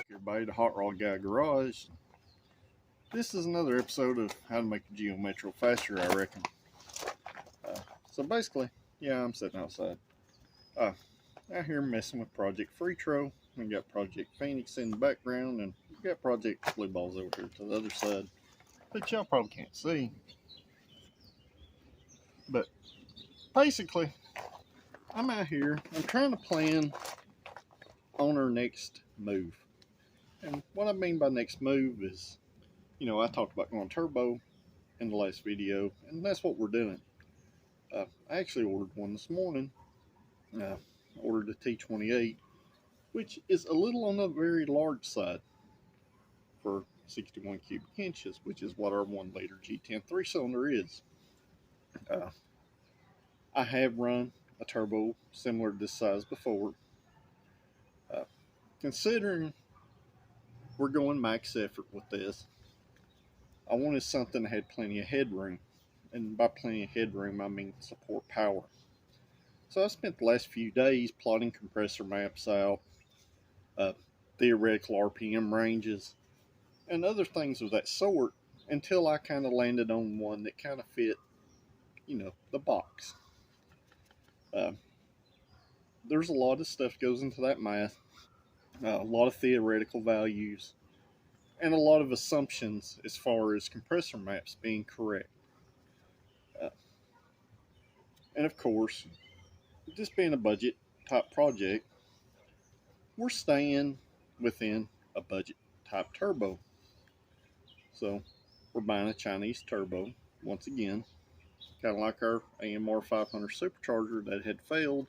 Everybody, the Hot Rod Guy Garage. This is another episode of how to make the Geo Metro faster, I reckon. So basically, yeah, I'm sitting outside. Out here messing with Project Freetro. We got Project Phoenix in the background, and we got Project Blue Balls over here to the other side. But y'all probably can't see. But basically, I'm out here. I'm trying to plan on our next move. And what I mean by next move is, I talked about going turbo in the last video, and that's what we're doing. I actually ordered one this morning. Ordered a T28, which is a little on the very large side for 61 cubic inches, which is what our 1 liter G10 3-cylinder is. I have run a turbo similar to this size before. Considering we're going max effort with this, I wanted something that had plenty of headroom. And by plenty of headroom, I mean support power. So I spent the last few days plotting compressor maps out, theoretical RPM ranges, and other things of that sort until I kind of landed on one that kind of fit, the box. There's a lot of stuff goes into that math, a lot of theoretical values, and a lot of assumptions as far as compressor maps being correct. And of course, this being a budget type project, we're staying within a budget type turbo. So we're buying a Chinese turbo once again, kind of like our AMR 500 supercharger that had failed.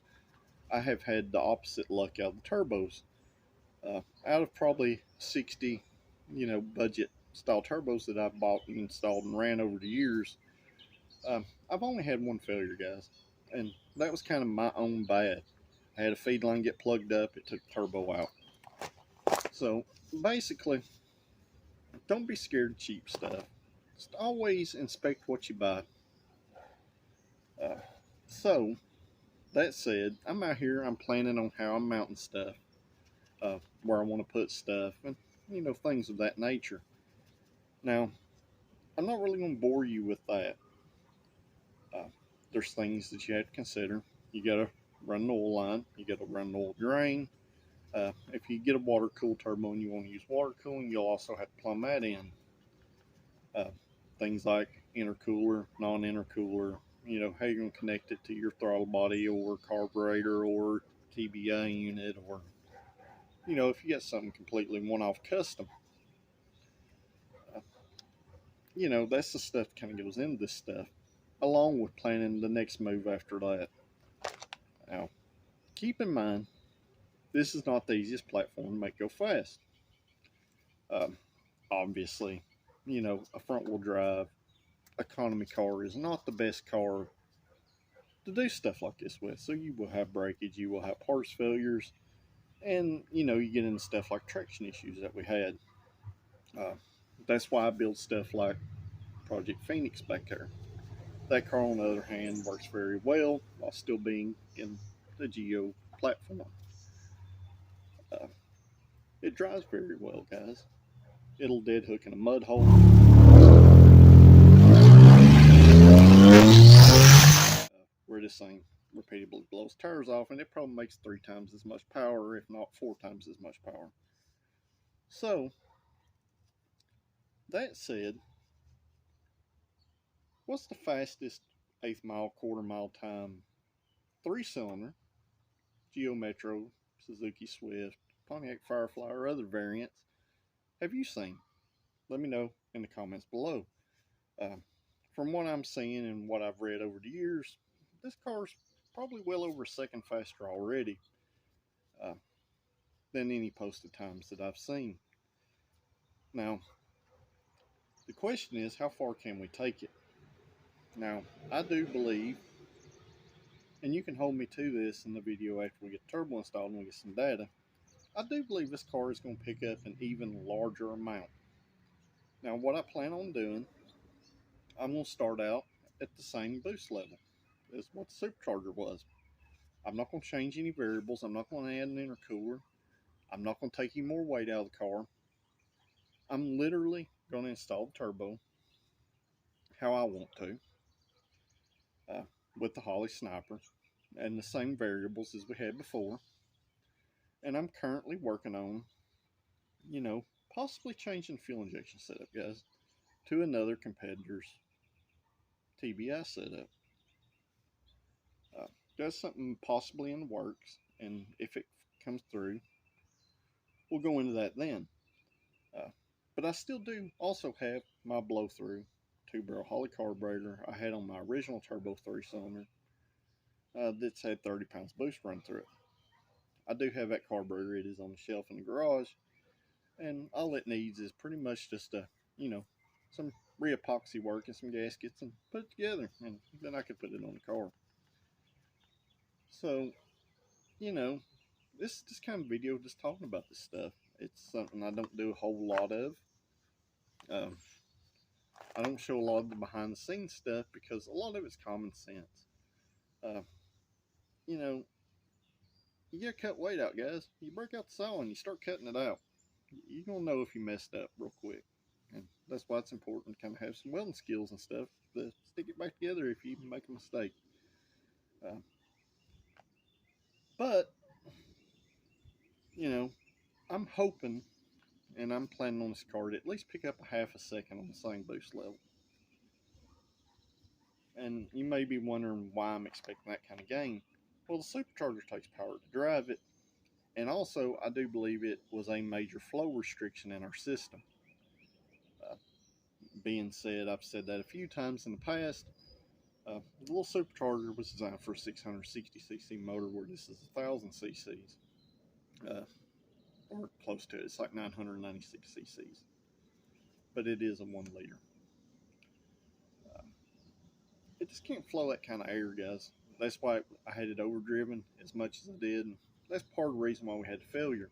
I have had the opposite luck out of the turbos. Out of probably 60, budget style turbos that I've bought and installed and ran over the years, I've only had one failure, guys, and that was kind of my own bad. I had a feed line get plugged up, it took the turbo out. So basically, don't be scared of cheap stuff. Just always inspect what you buy. So that said, I'm out here, I'm planning on how I'm mounting stuff, where I want to put stuff, and things of that nature. Now, I'm not really going to bore you with that. There's things that you have to consider. You got to run an oil line, you got to run an oil drain. If you get a water cooled turbo and you want to use water cooling, you'll also have to plumb that in. Things like intercooler, non-intercooler, how you're going to connect it to your throttle body or carburetor or TBI unit, or if you got something completely one-off custom. That's the stuff that kind of goes into this stuff, along with planning the next move after that. Now, keep in mind, this is not the easiest platform to make go fast. Obviously, a front-wheel drive economy car is not the best car to do stuff like this with. So you will have breakage, you will have parts failures, and you get into stuff like traction issues that we had. That's why I build stuff like Project Phoenix back there. That car, on the other hand, works very well while still being in the Geo platform. It drives very well, guys. It'll dead hook in a mud hole. Where this thing repeatedly blows tires off, and it probably makes 3 times as much power, if not 4 times as much power. So, that said, what's the fastest 1/8 mile, 1/4 mile time 3-cylinder, Geo Metro, Suzuki Swift, Pontiac Firefly, or other variants have you seen? Let me know in the comments below. From what I'm seeing and what I've read over the years, this car's probably well over a second faster already than any posted times that I've seen. Now, the question is, how far can we take it? Now, I do believe, and you can hold me to this in the video after we get the turbo installed and we get some data, I do believe this car is going to pick up an even larger amount. Now, what I plan on doing, I'm going to start out at the same boost level as what the supercharger was. I'm not going to change any variables. I'm not going to add an intercooler. I'm not going to take any more weight out of the car. I'm literally going to install the turbo how I want to, uh, with the Holley Sniper and the same variables as we had before. And I'm currently working on, possibly changing fuel injection setup, guys, to another competitor's TBI setup. That's something possibly in the works, and if it comes through, we'll go into that then. But I still do also have my blow-through 2-barrel Holley carburetor I had on my original turbo 3-cylinder that's had 30 pounds boost run through it. I do have that carburetor. It is on the shelf in the garage, and all it needs is pretty much just some re-epoxy work and some gaskets and put it together, and then I could put it on the car. So, this is just kind of video just talking about this stuff. It's something I don't do a whole lot of. I don't show a lot of the behind the scenes stuff because a lot of it's common sense. You gotta cut weight out, guys. You break out the saw and you start cutting it out. You're gonna know if you messed up real quick. And that's why it's important to kind of have some welding skills and stuff to stick it back together if you make a mistake. But, I'm hoping and I'm planning on this car to at least pick up a half a second on the same boost level. And you may be wondering why I'm expecting that kind of gain. Well, the supercharger takes power to drive it, and also I do believe it was a major flow restriction in our system. Being said, I've said that a few times in the past. The little supercharger was designed for a 660cc motor, where this is 1000 cc's, or close to it. It's like 996 cc's, but it is a 1 liter. It just can't flow that kind of air, guys. That's why I had it overdriven as much as I did. And that's part of the reason why we had the failure.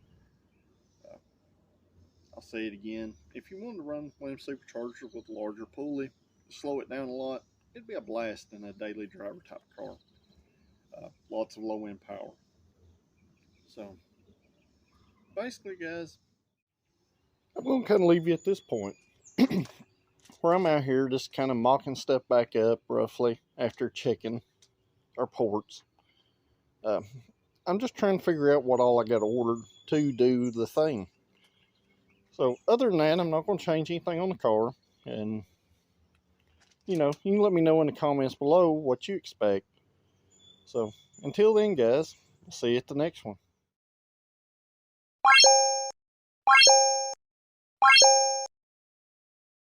I'll say it again. If you wanted to run one of them superchargers with a larger pulley, slow it down a lot, it'd be a blast in a daily driver type of car. Lots of low end power. So, basically, guys, I'm going to kind of leave you at this point. Where I'm out here just kind of mocking stuff back up roughly after checking our ports. I'm just trying to figure out what all I got ordered to do the thing. So other than that, I'm not going to change anything on the car. And, you can let me know in the comments below what you expect. So until then, guys, I'll see you at the next one.